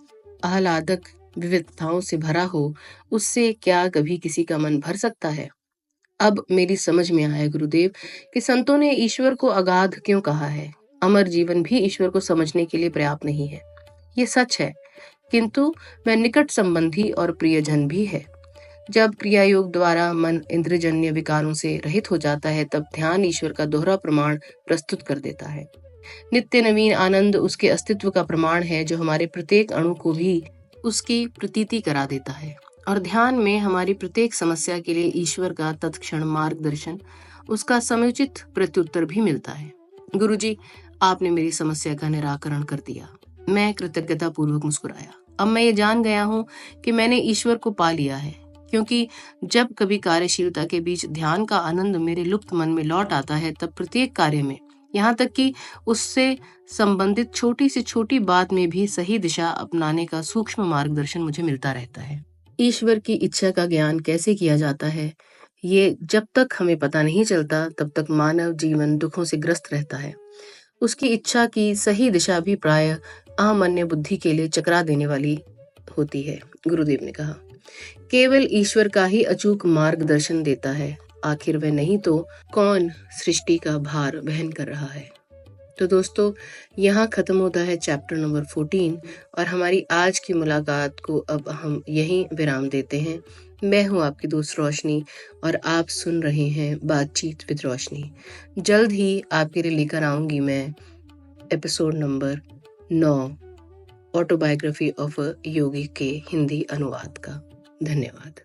आह्लादक विविधताओं से भरा हो, उससे क्या कभी किसी का मन भर सकता है? अब मेरी समझ में आया गुरुदेव कि संतों ने ईश्वर को अगाध क्यों कहा है। अमर जीवन भी ईश्वर को समझने के लिए पर्याप्त नहीं है, ये सच है, किंतु वह निकट संबंधी और प्रियजन भी है। जब क्रिया योग द्वारा मन इंद्रजन्य विकारों से रहित हो जाता है, तब ध्यान ईश्वर का दोहरा प्रमाण प्रस्तुत कर देता है। नित्य नवीन आनंद उसके अस्तित्व का प्रमाण है, जो हमारे प्रत्येक अणु को भी उसकी प्रतीति करा देता है। और ध्यान में हमारी प्रत्येक समस्या के लिए ईश्वर का तत्क्षण मार्गदर्शन, उसका समुचित प्रत्युत्तर भी मिलता है। गुरुजी, आपने मेरी समस्या का निराकरण कर दिया। मैं कृतज्ञता पूर्वक मुस्कुराया। अब मैं ये जान गया हूँ कि मैंने ईश्वर को पा लिया है, क्योंकि जब कभी कार्यशीलता के बीच ध्यान का आनंद मेरे लुप्त मन में लौट आता है, तब प्रत्येक कार्य में, यहाँ तक कि उससे संबंधित छोटी से छोटी बात में भी सही दिशा अपनाने का सूक्ष्म मार्गदर्शन मुझे मिलता रहता है। ईश्वर की इच्छा का ज्ञान कैसे किया जाता है, ये जब तक हमें पता नहीं चलता, तब तक मानव जीवन दुखों से ग्रस्त रहता है। उसकी इच्छा की सही दिशा भी प्रायः अमान्य बुद्धि के लिए चकरा देने वाली होती है। गुरुदेव ने कहा, केवल ईश्वर का ही अचूक मार्गदर्शन देता है। आखिर वह नहीं तो कौन सृष्टि का भार वहन कर रहा है। तो दोस्तों, यहाँ खत्म होता है चैप्टर नंबर 14 और हमारी आज की मुलाकात को अब हम यहीं विराम देते हैं। मैं हूँ आपकी दोस्त रोशनी और आप सुन रहे हैं बातचीत विद रोशनी। जल्द ही आपके लिए लेकर आऊंगी मैं episode number 9, autobiography of a yogi के हिंदी अनुवाद का। धन्यवाद।